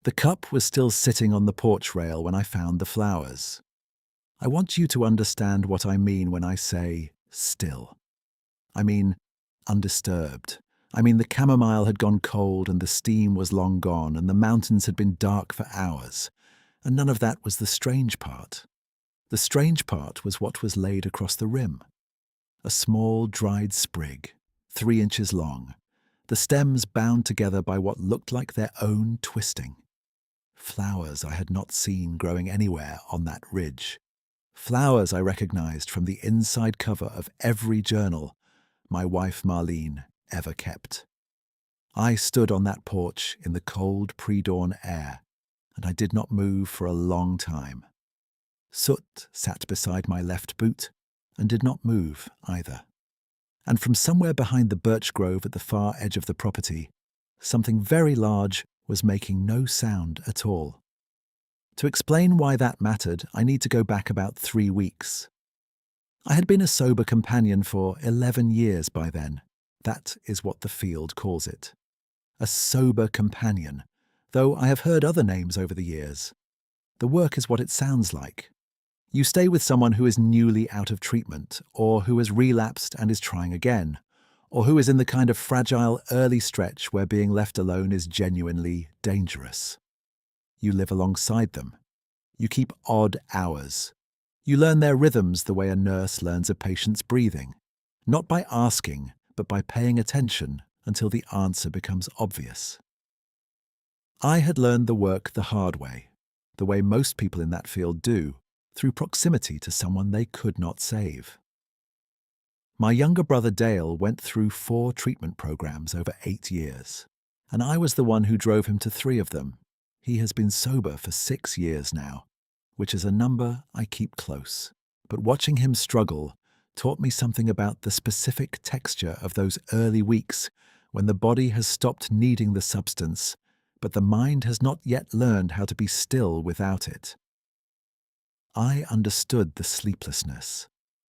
The cup was still sitting on the porch rail when I found the flowers. I want you to understand what I mean when I say still. I mean undisturbed. I mean the chamomile had gone cold and the steam was long gone and the mountains had been dark for hours. And none of that was the strange part. The strange part was what was laid across the rim. A small dried sprig, 3 inches long, the stems bound together by what looked like their own twisting. Flowers I had not seen growing anywhere on that ridge. Flowers I recognized from the inside cover of every journal my wife Marlene ever kept. I stood on that porch in the cold pre-dawn air, and I did not move for a long time. Soot sat beside my left boot and did not move either. And from somewhere behind the birch grove at the far edge of the property, something very large was making no sound at all. To explain why that mattered, I need to go back about 3 weeks. I had been a sober companion for 11 years by then. That is what the field calls it. A sober companion, though I have heard other names over the years. The work is what it sounds like. You stay with someone who is newly out of treatment, or who has relapsed and is trying again, or who is in the kind of fragile early stretch where being left alone is genuinely dangerous. You live alongside them. You keep odd hours. You learn their rhythms the way a nurse learns a patient's breathing, not by asking, but by paying attention until the answer becomes obvious. I had learned the work the hard way, the way most people in that field do, through proximity to someone they could not save. My younger brother Dale went through 4 treatment programs over 8 years, and I was the one who drove him to 3 of them. He has been sober for 6 years now, which is a number I keep close. But watching him struggle taught me something about the specific texture of those early weeks when the body has stopped needing the substance, but the mind has not yet learned how to be still without it. I understood the sleeplessness.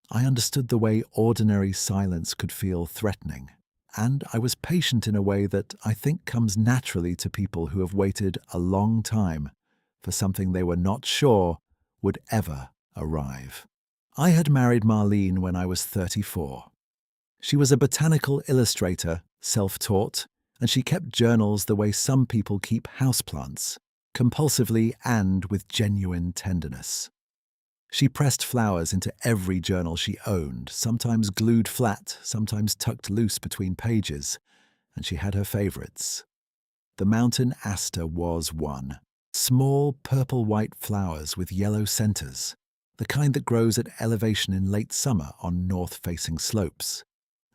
I understood the way ordinary silence could feel threatening, and I was patient in a way that I think comes naturally to people who have waited a long time for something they were not sure would ever arrive. I had married Marlene when I was 34. She was a botanical illustrator, self-taught, and she kept journals the way some people keep houseplants, compulsively and with genuine tenderness. She pressed flowers into every journal she owned, sometimes glued flat, sometimes tucked loose between pages, and she had her favorites. The mountain aster was one. Small purple-white flowers with yellow centers, the kind that grows at elevation in late summer on north-facing slopes.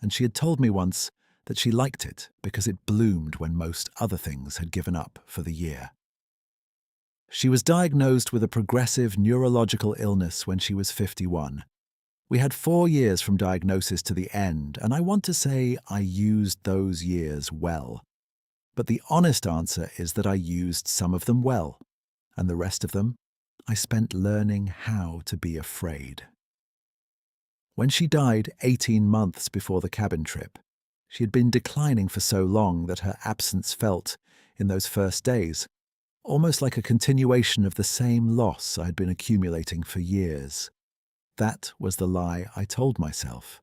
And she had told me once that she liked it because it bloomed when most other things had given up for the year. She was diagnosed with a progressive neurological illness when she was 51. We had 4 years from diagnosis to the end, and I want to say I used those years well. But the honest answer is that I used some of them well, and the rest of them I spent learning how to be afraid. When she died 18 months before the cabin trip, she had been declining for so long that her absence felt, in those first days, almost like a continuation of the same loss I had been accumulating for years. That was the lie I told myself,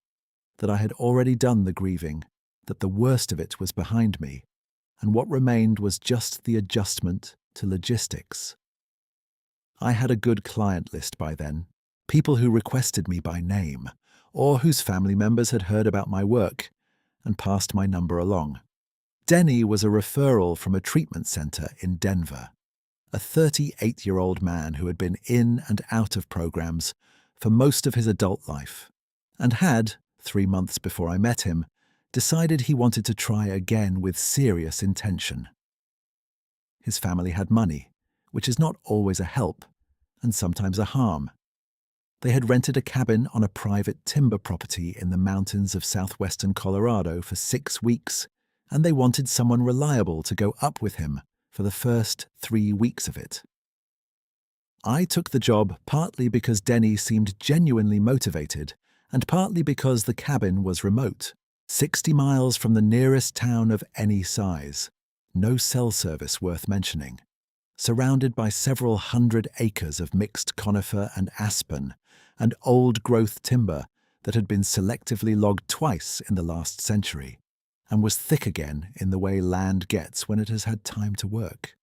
that I had already done the grieving, that the worst of it was behind me, and what remained was just the adjustment to logistics. I had a good client list by then, people who requested me by name, or whose family members had heard about my work and passed my number along. Denny was a referral from a treatment center in Denver, a 38-year-old man who had been in and out of programs for most of his adult life, and had, 3 months before I met him, decided he wanted to try again with serious intention. His family had money, which is not always a help, and sometimes a harm. They had rented a cabin on a private timber property in the mountains of southwestern Colorado for 6 weeks, and they wanted someone reliable to go up with him for the first 3 weeks of it. I took the job partly because Denny seemed genuinely motivated, and partly because the cabin was remote, 60 miles from the nearest town of any size. No cell service worth mentioning. surrounded by several hundred acres of mixed conifer and aspen and old-growth timber that had been selectively logged twice in the last century and was thick again in the way land gets when it has had time to work.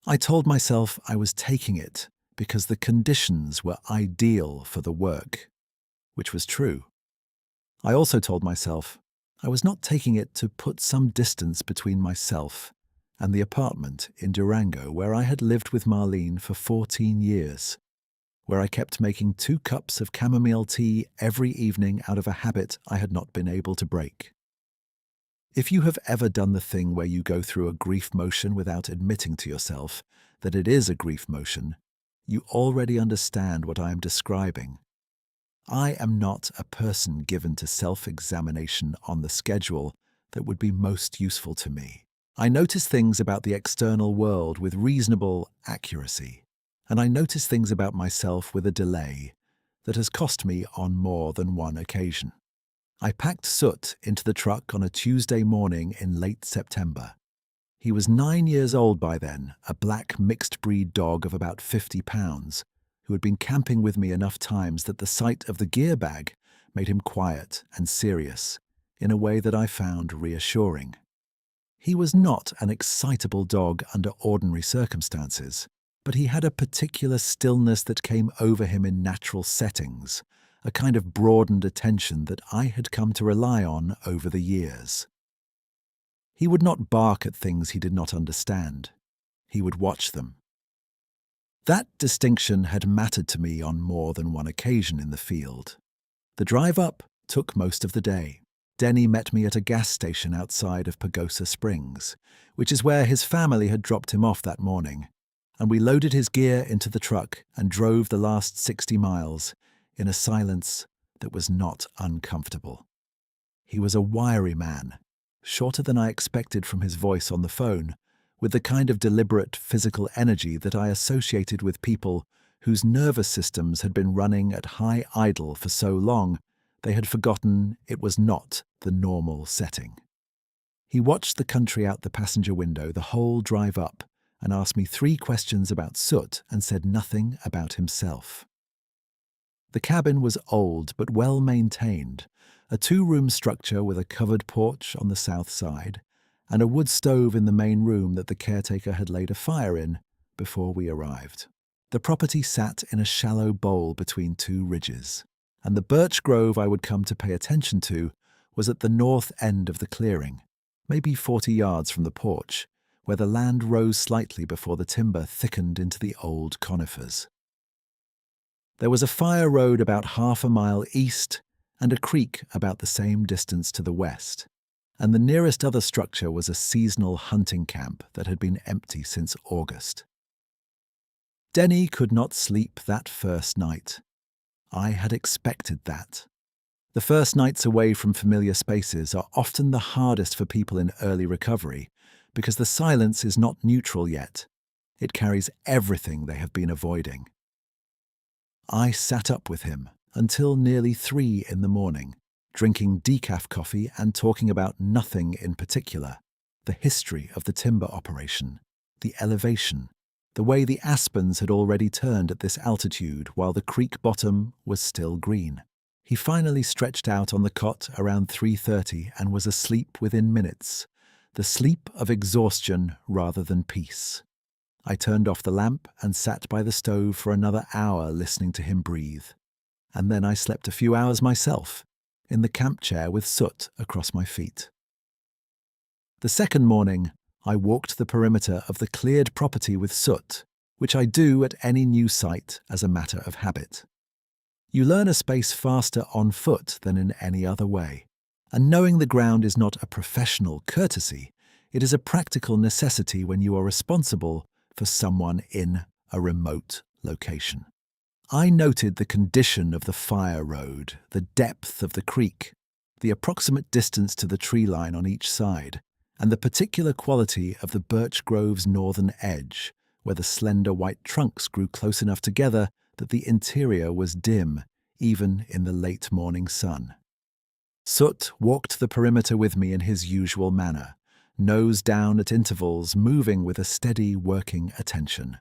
I told myself I was taking it because the conditions were ideal for the work, which was true. I also told myself I was not taking it to put some distance between myself and the apartment in Durango where I had lived with Marlene for 14 years, where I kept making 2 cups of chamomile tea every evening out of a habit I had not been able to break. If you have ever done the thing where you go through a grief motion without admitting to yourself that it is a grief motion, you already understand what I am describing. I am not a person given to self-examination on the schedule that would be most useful to me. I notice things about the external world with reasonable accuracy, and I notice things about myself with a delay that has cost me on more than one occasion. I packed Soot into the truck on a Tuesday morning in late September. He was 9 years old by then, a black mixed-breed dog of about 50 pounds, who had been camping with me enough times that the sight of the gear bag made him quiet and serious in a way that I found reassuring. He was not an excitable dog under ordinary circumstances, but he had a particular stillness that came over him in natural settings, a kind of broadened attention that I had come to rely on over the years. He would not bark at things he did not understand. He would watch them. That distinction had mattered to me on more than one occasion in the field. The drive up took most of the day. Denny met me at a gas station outside of Pagosa Springs, which is where his family had dropped him off that morning, and we loaded his gear into the truck and drove the last 60 miles in a silence that was not uncomfortable. He was a wiry man, shorter than I expected from his voice on the phone, with the kind of deliberate physical energy that I associated with people whose nervous systems had been running at high idle for so long they had forgotten it was not the normal setting. He watched the country out the passenger window the whole drive up and asked me 3 questions about Soot and said nothing about himself. The cabin was old but well maintained, a 2-room structure with a covered porch on the south side and a wood stove in the main room that the caretaker had laid a fire in before we arrived. The property sat in a shallow bowl between 2 ridges, and the birch grove I would come to pay attention to was at the north end of the clearing, maybe 40 yards from the porch, where the land rose slightly before the timber thickened into the old conifers. There was a fire road about half a mile east and a creek about the same distance to the west, and the nearest other structure was a seasonal hunting camp that had been empty since August. Denny could not sleep that first night. I had expected that. The first nights away from familiar spaces are often the hardest for people in early recovery because the silence is not neutral yet. It carries everything they have been avoiding. I sat up with him until nearly 3 in the morning, drinking decaf coffee and talking about nothing in particular: the history of the timber operation, the elevation, the way the aspens had already turned at this altitude while the creek bottom was still green. He finally stretched out on the cot around 3:30 and was asleep within minutes, the sleep of exhaustion rather than peace. I turned off the lamp and sat by the stove for another hour listening to him breathe. And then I slept a few hours myself, in the camp chair with Soot across my feet. The second morning, I walked the perimeter of the cleared property with Soot, which I do at any new site as a matter of habit. You learn a space faster on foot than in any other way, and knowing the ground is not a professional courtesy, it is a practical necessity when you are responsible for someone in a remote location. I noted the condition of the fire road, the depth of the creek, the approximate distance to the tree line on each side, and the particular quality of the birch grove's northern edge, where the slender white trunks grew close enough together that the interior was dim, even in the late morning sun. Soot walked the perimeter with me in his usual manner, nose down at intervals, moving with a steady, working attention.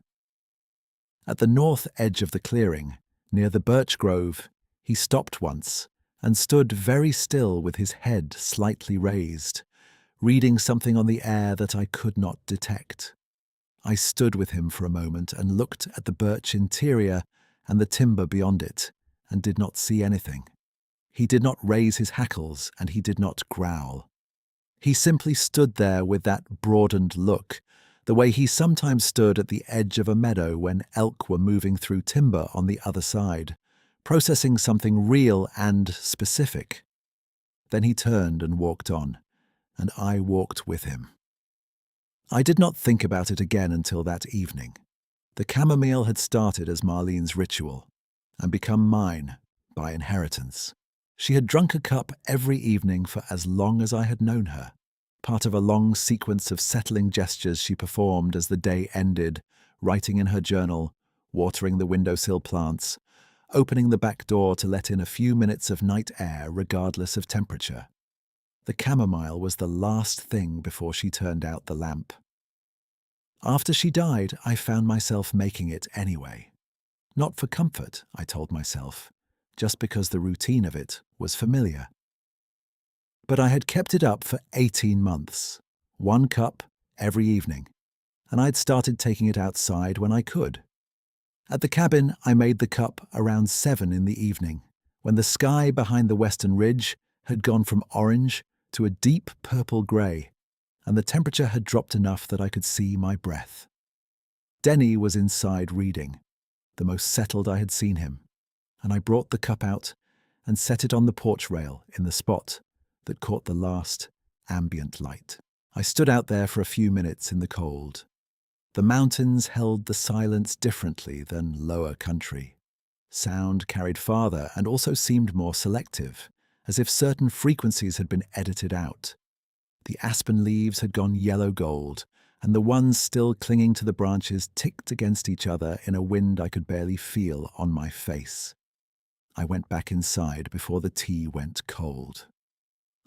At the north edge of the clearing, near the birch grove, he stopped once and stood very still with his head slightly raised, reading something on the air that I could not detect. I stood with him for a moment and looked at the birch interior and the timber beyond it, and did not see anything. He did not raise his hackles, and he did not growl. He simply stood there with that broadened look, the way he sometimes stood at the edge of a meadow when elk were moving through timber on the other side, processing something real and specific. Then he turned and walked on, and I walked with him. I did not think about it again until that evening. The chamomile had started as Marlene's ritual, and become mine by inheritance. She had drunk a cup every evening for as long as I had known her, part of a long sequence of settling gestures she performed as the day ended, writing in her journal, watering the windowsill plants, opening the back door to let in a few minutes of night air regardless of temperature. The chamomile was the last thing before she turned out the lamp. After she died, I found myself making it anyway. Not for comfort, I told myself, just because the routine of it was familiar. But I had kept it up for 18 months, 1 cup every evening, and I'd started taking it outside when I could. At the cabin, I made the cup around 7 in the evening, when the sky behind the western ridge had gone from orange to a deep purple grey, and the temperature had dropped enough that I could see my breath. Denny was inside reading, the most settled I had seen him, and I brought the cup out and set it on the porch rail in the spot that caught the last ambient light. I stood out there for a few minutes in the cold. The mountains held the silence differently than lower country. Sound carried farther and also seemed more selective, as if certain frequencies had been edited out. The aspen leaves had gone yellow-gold, and the ones still clinging to the branches ticked against each other in a wind I could barely feel on my face. I went back inside before the tea went cold.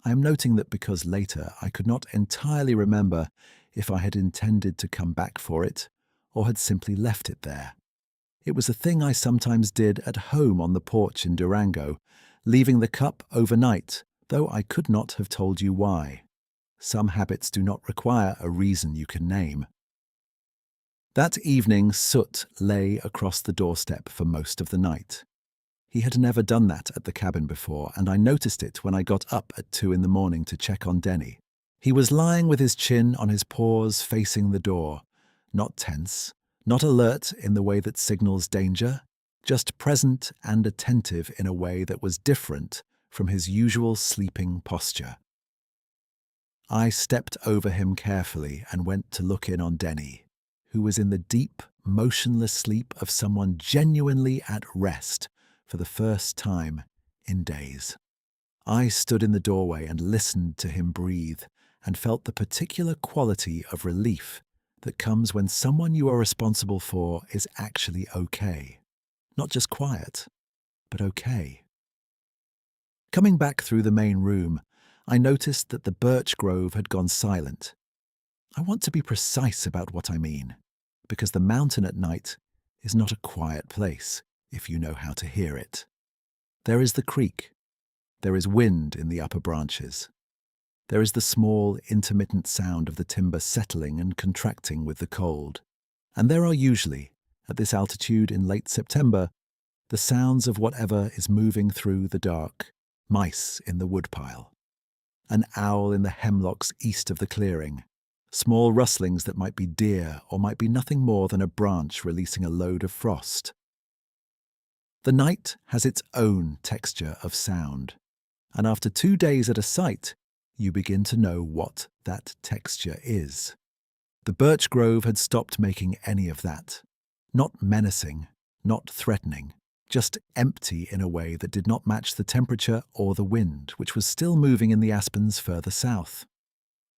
I am noting that because later I could not entirely remember if I had intended to come back for it or had simply left it there. It was a thing I sometimes did at home on the porch in Durango, leaving the cup overnight, though I could not have told you why. Some habits do not require a reason you can name. That evening, Soot lay across the doorstep for most of the night. He had never done that at the cabin before, and I noticed it when I got up at 2 in the morning to check on Denny. He was lying with his chin on his paws facing the door, not tense, not alert in the way that signals danger, just present and attentive in a way that was different from his usual sleeping posture. I stepped over him carefully and went to look in on Denny, who was in the deep, motionless sleep of someone genuinely at rest for the first time in days. I stood in the doorway and listened to him breathe and felt the particular quality of relief that comes when someone you are responsible for is actually okay. Not just quiet, but okay. Coming back through the main room, I noticed that the birch grove had gone silent. I want to be precise about what I mean, because the mountain at night is not a quiet place if you know how to hear it. There is the creek. There is wind in the upper branches. There is the small, intermittent sound of the timber settling and contracting with the cold. And there are usually, at this altitude in late September, the sounds of whatever is moving through the dark, mice in the woodpile, an owl in the hemlocks east of the clearing, small rustlings that might be deer or might be nothing more than a branch releasing a load of frost. The night has its own texture of sound, and after 2 days at a site, you begin to know what that texture is. The birch grove had stopped making any of that. Not menacing, not threatening, just empty in a way that did not match the temperature or the wind, which was still moving in the aspens further south.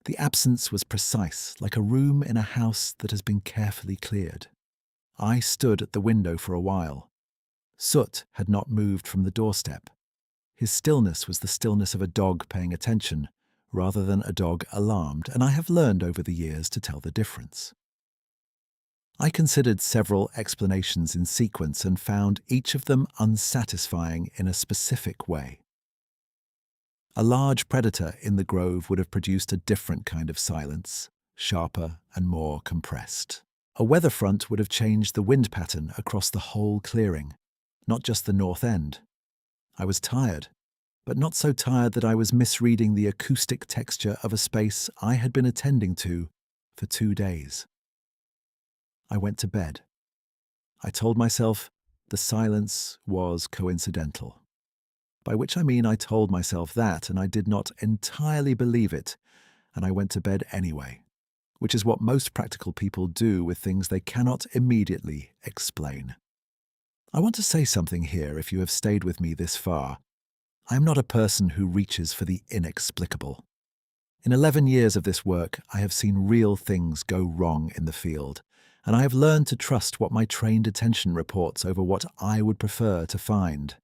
The absence was precise, like a room in a house that has been carefully cleared. I stood at the window for a while. Soot had not moved from the doorstep. His stillness was the stillness of a dog paying attention, rather than a dog alarmed, and I have learned over the years to tell the difference. I considered several explanations in sequence and found each of them unsatisfying in a specific way. A large predator in the grove would have produced a different kind of silence, sharper and more compressed. A weather front would have changed the wind pattern across the whole clearing, not just the north end. I was tired, but not so tired that I was misreading the acoustic texture of a space I had been attending to for 2 days. I went to bed. I told myself the silence was coincidental. By which I mean I told myself that, and I did not entirely believe it, and I went to bed anyway, which is what most practical people do with things they cannot immediately explain. I want to say something here if you have stayed with me this far. I am not a person who reaches for the inexplicable. In 11 years of this work, I have seen real things go wrong in the field, and I have learned to trust what my trained attention reports over what I would prefer to find.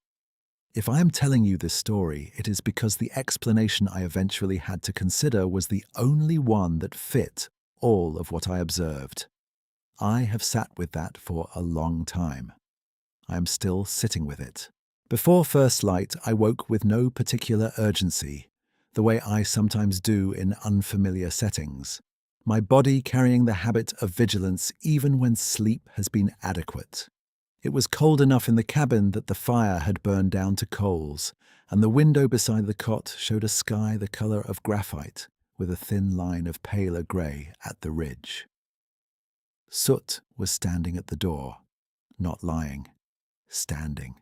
If I am telling you this story, it is because the explanation I eventually had to consider was the only one that fit all of what I observed. I have sat with that for a long time. I am still sitting with it. Before first light, I woke with no particular urgency, the way I sometimes do in unfamiliar settings, my body carrying the habit of vigilance even when sleep has been adequate. It was cold enough in the cabin that the fire had burned down to coals, and the window beside the cot showed a sky the colour of graphite, with a thin line of paler grey at the ridge. Soot was standing at the door, not lying, standing.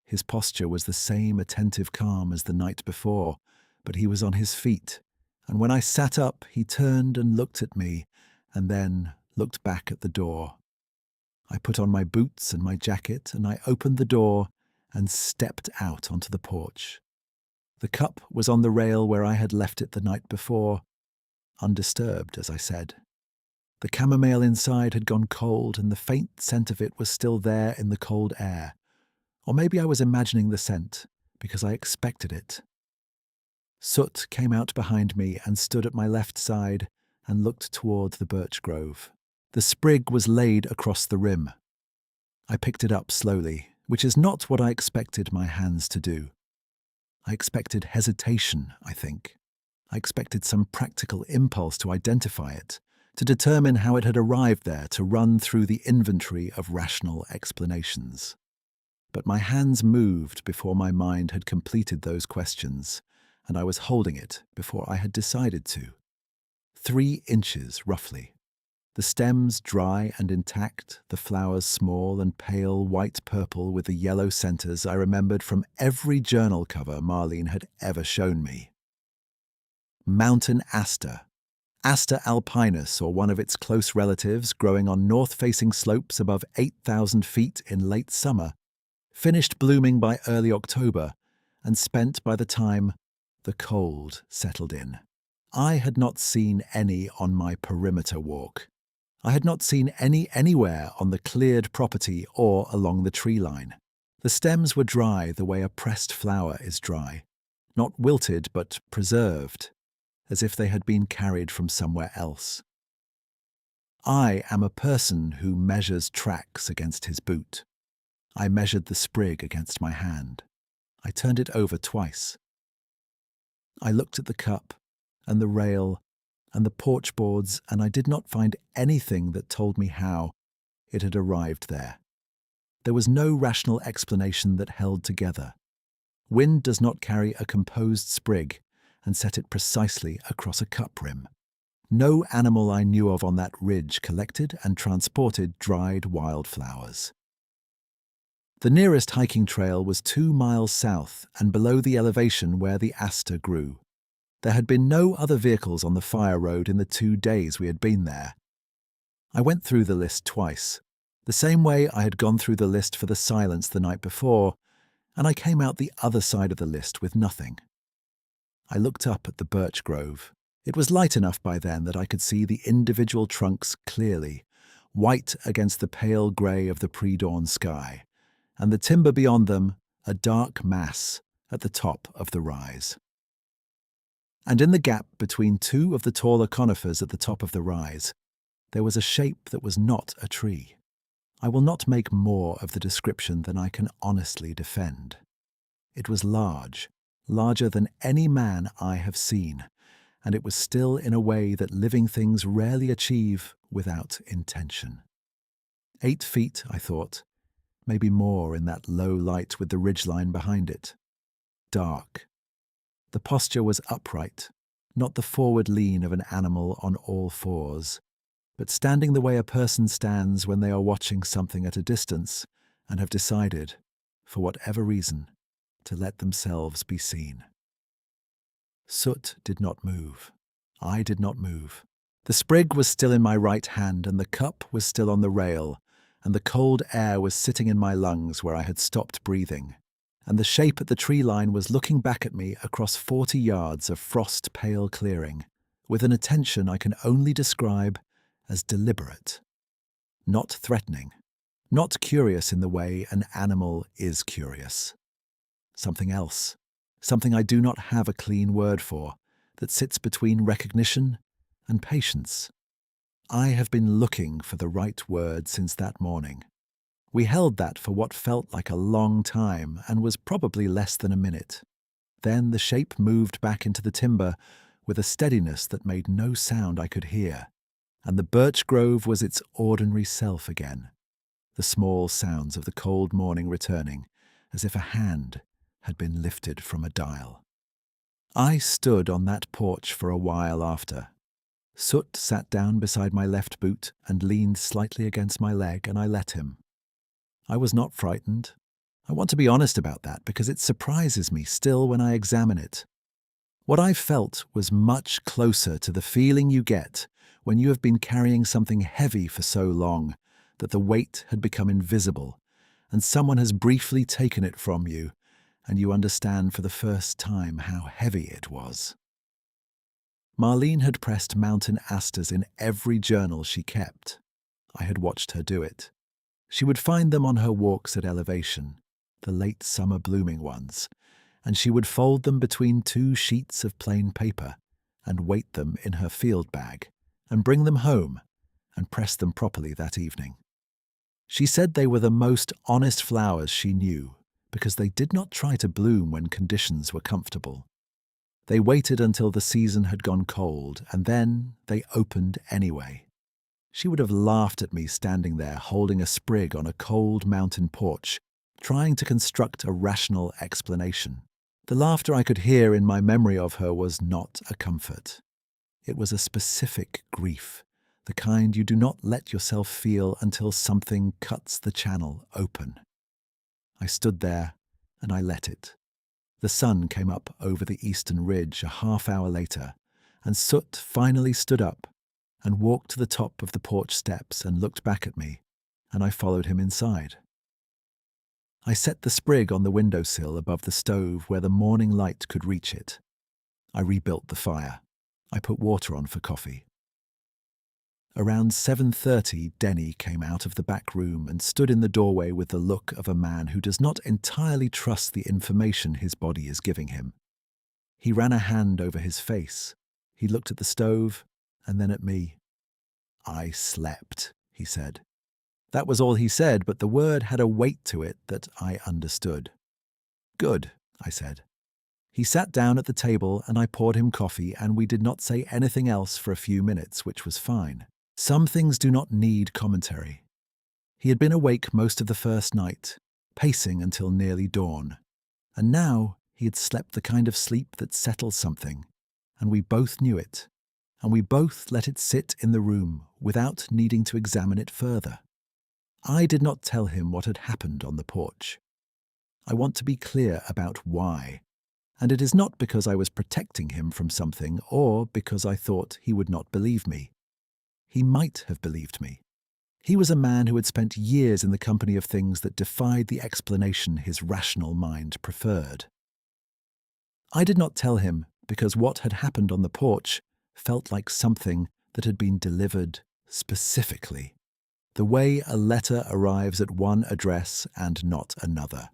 His posture was the same attentive calm as the night before, but he was on his feet, and when I sat up, he turned and looked at me, and then looked back at the door. I put on my boots and my jacket, and I opened the door and stepped out onto the porch. The cup was on the rail where I had left it the night before, undisturbed, as I said. The chamomile inside had gone cold, and the faint scent of it was still there in the cold air. Or maybe I was imagining the scent, because I expected it. Soot came out behind me and stood at my left side and looked toward the birch grove. The sprig was laid across the rim. I picked it up slowly, which is not what I expected my hands to do. I expected hesitation, I think. I expected some practical impulse to identify it, to determine how it had arrived there, to run through the inventory of rational explanations. But my hands moved before my mind had completed those questions, and I was holding it before I had decided to. 3 inches, roughly. The stems dry and intact, the flowers small and pale white-purple with the yellow centers I remembered from every journal cover Marlene had ever shown me. Mountain aster, Aster alpinus, or one of its close relatives growing on north-facing slopes above 8,000 feet in late summer, finished blooming by early October and spent by the time the cold settled in. I had not seen any on my perimeter walk. I had not seen any anywhere on the cleared property or along the tree line. The stems were dry the way a pressed flower is dry, not wilted but preserved, as if they had been carried from somewhere else. I am a person who measures tracks against his boot. I measured the sprig against my hand. I turned it over twice. I looked at the cup and the rail and the porch boards, and I did not find anything that told me how it had arrived there. There was no rational explanation that held together. Wind does not carry a composed sprig and set it precisely across a cup rim. No animal I knew of on that ridge collected and transported dried wildflowers. The nearest hiking trail was 2 miles south and below the elevation where the aster grew. There had been no other vehicles on the fire road in the 2 days we had been there. I went through the list twice, the same way I had gone through the list for the silence the night before, and I came out the other side of the list with nothing. I looked up at the birch grove. It was light enough by then that I could see the individual trunks clearly, white against the pale grey of the pre-dawn sky, and the timber beyond them a dark mass at the top of the rise. And in the gap between two of the taller conifers at the top of the rise, there was a shape that was not a tree. I will not make more of the description than I can honestly defend. It was large, larger than any man I have seen, and it was still in a way that living things rarely achieve without intention. 8 feet, I thought, maybe more in that low light with the ridgeline behind it. Dark. The posture was upright, not the forward lean of an animal on all fours, but standing the way a person stands when they are watching something at a distance and have decided, for whatever reason, to let themselves be seen. Soot did not move. I did not move. The sprig was still in my right hand, and the cup was still on the rail, and the cold air was sitting in my lungs where I had stopped breathing, and the shape at the tree line was looking back at me across 40 yards of frost-pale clearing, with an attention I can only describe as deliberate. Not threatening, not curious in the way an animal is curious. Something else, something I do not have a clean word for, that sits between recognition and patience. I have been looking for the right word since that morning. We held that for what felt like a long time and was probably less than a minute. Then the shape moved back into the timber with a steadiness that made no sound I could hear, and the birch grove was its ordinary self again, the small sounds of the cold morning returning, as if a hand had been lifted from a dial. I stood on that porch for a while after. Soot sat down beside my left boot and leaned slightly against my leg, and I let him. I was not frightened. I want to be honest about that because it surprises me still when I examine it. What I felt was much closer to the feeling you get when you have been carrying something heavy for so long that the weight had become invisible and someone has briefly taken it from you, and you understand for the first time how heavy it was. Marlene had pressed mountain asters in every journal she kept. I had watched her do it. She would find them on her walks at elevation, the late summer blooming ones, and she would fold them between 2 sheets of plain paper and weight them in her field bag and bring them home and press them properly that evening. She said they were the most honest flowers she knew because they did not try to bloom when conditions were comfortable. They waited until the season had gone cold, and then they opened anyway. She would have laughed at me standing there holding a sprig on a cold mountain porch, trying to construct a rational explanation. The laughter I could hear in my memory of her was not a comfort. It was a specific grief, the kind you do not let yourself feel until something cuts the channel open. I stood there, and I let it. The sun came up over the eastern ridge a half-hour later, and Soot finally stood up and walked to the top of the porch steps and looked back at me, and I followed him inside. I set the sprig on the windowsill above the stove where the morning light could reach it. I rebuilt the fire. I put water on for coffee. Around 7:30, Denny came out of the back room and stood in the doorway with the look of a man who does not entirely trust the information his body is giving him. He ran a hand over his face. He looked at the stove and then at me. "I slept," he said. That was all he said, but the word had a weight to it that I understood. "Good," I said. He sat down at the table and I poured him coffee, and we did not say anything else for a few minutes, which was fine. Some things do not need commentary. He had been awake most of the first night, pacing until nearly dawn, and now he had slept the kind of sleep that settles something, and we both knew it, and we both let it sit in the room without needing to examine it further. I did not tell him what had happened on the porch. I want to be clear about why, and it is not because I was protecting him from something or because I thought he would not believe me. He might have believed me. He was a man who had spent years in the company of things that defied the explanation his rational mind preferred. I did not tell him because what had happened on the porch felt like something that had been delivered specifically, the way a letter arrives at one address and not another.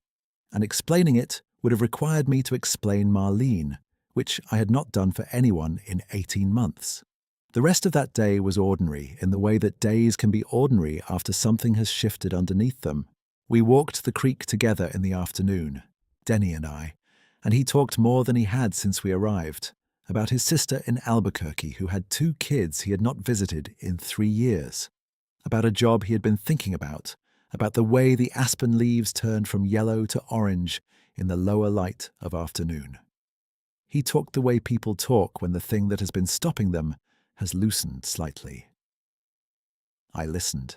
And explaining it would have required me to explain Marlene, which I had not done for anyone in 18 months. The rest of that day was ordinary in the way that days can be ordinary after something has shifted underneath them. We walked the creek together in the afternoon, Denny and he talked more than he had since we arrived, about his sister in Albuquerque who had 2 kids he had not visited in 3 years, about a job he had been thinking about the way the aspen leaves turned from yellow to orange in the lower light of afternoon. He talked the way people talk when the thing that has been stopping them has loosened slightly. I listened.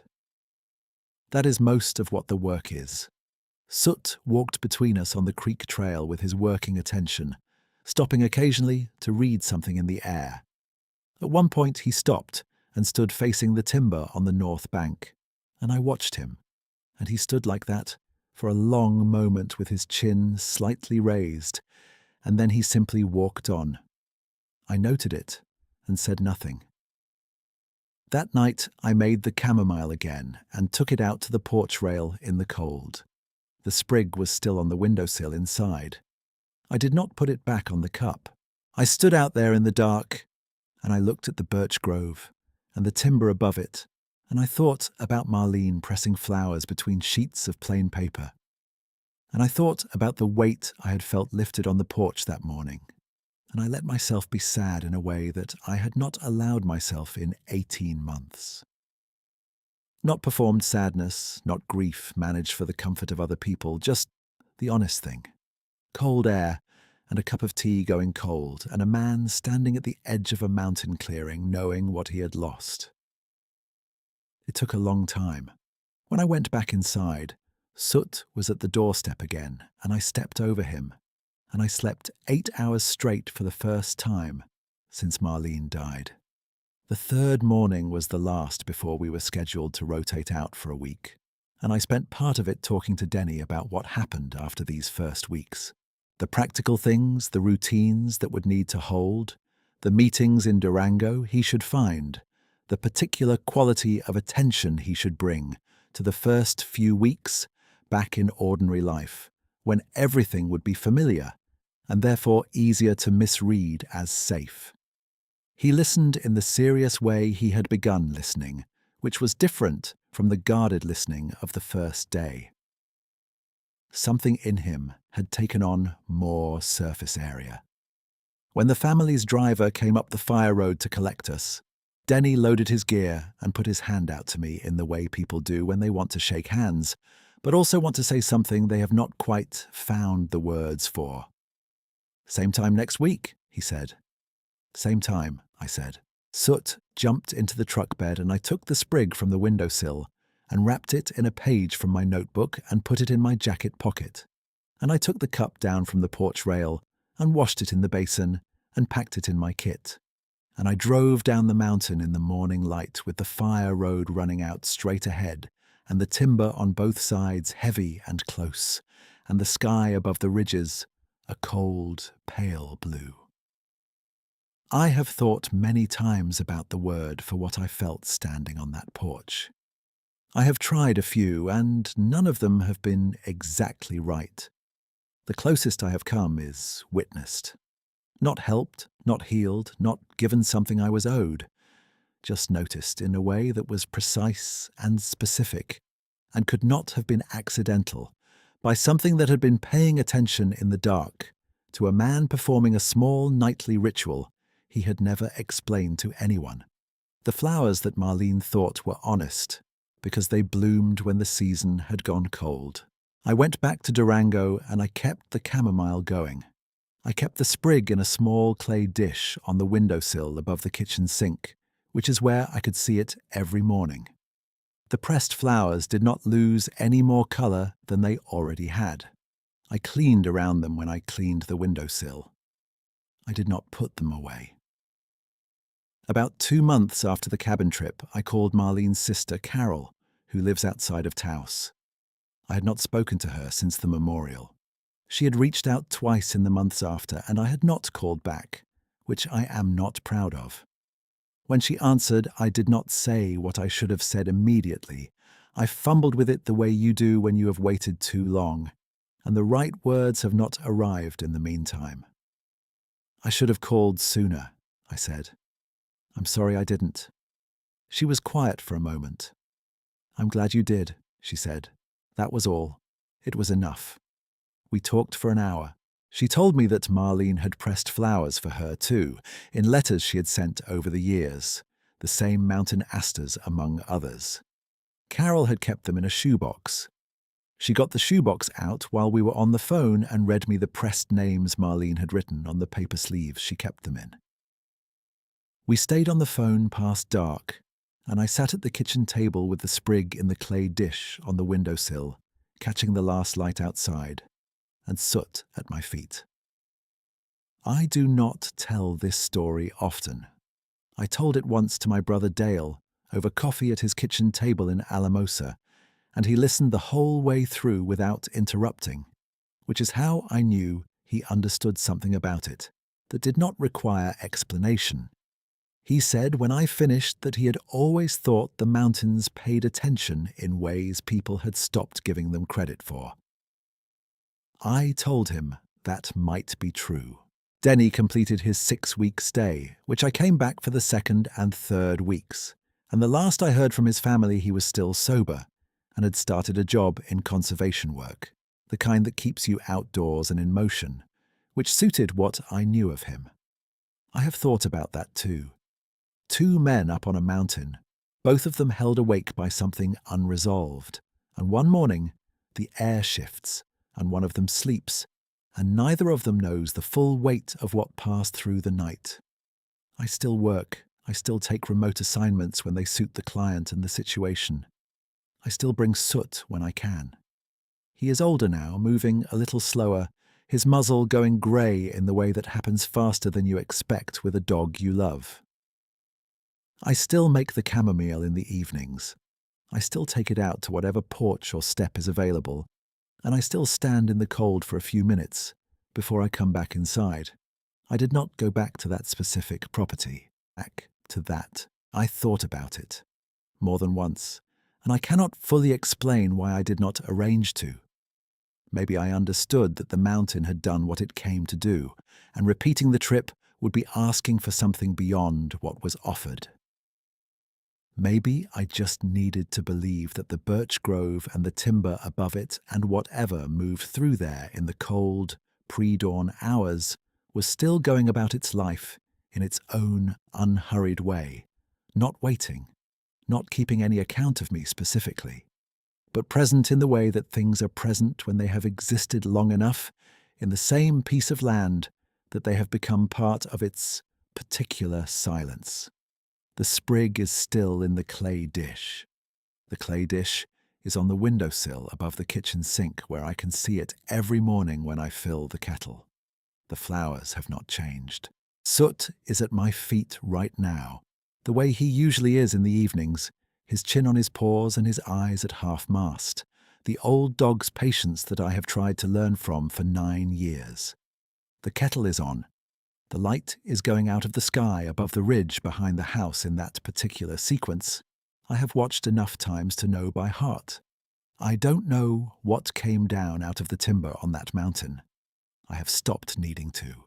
That is most of what the work is. Soot walked between us on the creek trail with his working attention, stopping occasionally to read something in the air. At one point he stopped and stood facing the timber on the north bank, and I watched him, and he stood like that for a long moment with his chin slightly raised, and then he simply walked on. I noted it and said nothing. That night I made the chamomile again and took it out to the porch rail in the cold. The sprig was still on the windowsill inside. I did not put it back on the cup. I stood out there in the dark, and I looked at the birch grove and the timber above it, and I thought about Marlene pressing flowers between sheets of plain paper. And I thought about the weight I had felt lifted on the porch that morning, and I let myself be sad in a way that I had not allowed myself in 18 months. Not performed sadness, not grief managed for the comfort of other people, just the honest thing. Cold air and a cup of tea going cold, and a man standing at the edge of a mountain clearing knowing what he had lost. It took a long time. When I went back inside, Soot was at the doorstep again, and I stepped over him, and I slept 8 hours straight for the first time since Marlene died. The 3rd morning was the last before we were scheduled to rotate out for a week, and I spent part of it talking to Denny about what happened after these first weeks. The practical things, the routines that would need to hold, the meetings in Durango he should find, the particular quality of attention he should bring to the first few weeks back in ordinary life, when everything would be familiar and therefore easier to misread as safe. He listened in the serious way he had begun listening, which was different from the guarded listening of the first day. Something in him had taken on more surface area. When the family's driver came up the fire road to collect us, Denny loaded his gear and put his hand out to me in the way people do when they want to shake hands, but also want to say something they have not quite found the words for. "Same time next week," he said. "Same time," I said. Soot jumped into the truck bed and I took the sprig from the windowsill and wrapped it in a page from my notebook and put it in my jacket pocket. And I took the cup down from the porch rail and washed it in the basin and packed it in my kit. And I drove down the mountain in the morning light with the fire road running out straight ahead and the timber on both sides heavy and close, and the sky above the ridges a cold, pale blue. I have thought many times about the word for what I felt standing on that porch. I have tried a few, and none of them have been exactly right. The closest I have come is witnessed. Not helped, not healed, not given something I was owed. Just noticed in a way that was precise and specific, and could not have been accidental, by something that had been paying attention in the dark to a man performing a small nightly ritual he had never explained to anyone. The flowers that Marlene thought were honest, because they bloomed when the season had gone cold. I went back to Durango and I kept the chamomile going. I kept the sprig in a small clay dish on the windowsill above the kitchen sink, which is where I could see it every morning. The pressed flowers did not lose any more color than they already had. I cleaned around them when I cleaned the windowsill. I did not put them away. About 2 months after the cabin trip, I called Marlene's sister, Carol, who lives outside of Taos. I had not spoken to her since the memorial. She had reached out twice in the months after, and I had not called back, which I am not proud of. When she answered, I did not say what I should have said immediately. I fumbled with it the way you do when you have waited too long, and the right words have not arrived in the meantime. I should have called sooner, I said. I'm sorry I didn't. She was quiet for a moment. I'm glad you did, she said. That was all. It was enough. We talked for an hour. She told me that Marlene had pressed flowers for her too, in letters she had sent over the years, the same mountain asters among others. Carol had kept them in a shoebox. She got the shoebox out while we were on the phone and read me the pressed names Marlene had written on the paper sleeves she kept them in. We stayed on the phone past dark, and I sat at the kitchen table with the sprig in the clay dish on the windowsill, catching the last light outside, and soot at my feet. I do not tell this story often. I told it once to my brother Dale over coffee at his kitchen table in Alamosa, and he listened the whole way through without interrupting, which is how I knew he understood something about it that did not require explanation. He said when I finished that he had always thought the mountains paid attention in ways people had stopped giving them credit for. I told him that might be true. Denny completed his 6-week stay, which I came back for the 2nd and 3rd weeks, and the last I heard from his family he was still sober and had started a job in conservation work, the kind that keeps you outdoors and in motion, which suited what I knew of him. I have thought about that too. 2 men up on a mountain, both of them held awake by something unresolved, and one morning the air shifts and one of them sleeps, and neither of them knows the full weight of what passed through the night. I still work, I still take remote assignments when they suit the client and the situation. I still bring soot when I can. He is older now, moving a little slower, his muzzle going grey in the way that happens faster than you expect with a dog you love. I still make the chamomile in the evenings. I still take it out to whatever porch or step is available, and I still stand in the cold for a few minutes before I come back inside. I did not go back to that specific property. Back to that. I thought about it more than once, and I cannot fully explain why I did not arrange to. Maybe I understood that the mountain had done what it came to do, and repeating the trip would be asking for something beyond what was offered. Maybe I just needed to believe that the birch grove and the timber above it and whatever moved through there in the cold, pre-dawn hours was still going about its life in its own unhurried way, not waiting, not keeping any account of me specifically, but present in the way that things are present when they have existed long enough in the same piece of land that they have become part of its particular silence. The sprig is still in the clay dish. The clay dish is on the windowsill above the kitchen sink where I can see it every morning when I fill the kettle. The flowers have not changed. Soot is at my feet right now, the way he usually is in the evenings, his chin on his paws and his eyes at half-mast, the old dog's patience that I have tried to learn from for 9 years. The kettle is on. The light is going out of the sky above the ridge behind the house in that particular sequence. I have watched enough times to know by heart. I don't know what came down out of the timber on that mountain. I have stopped needing to.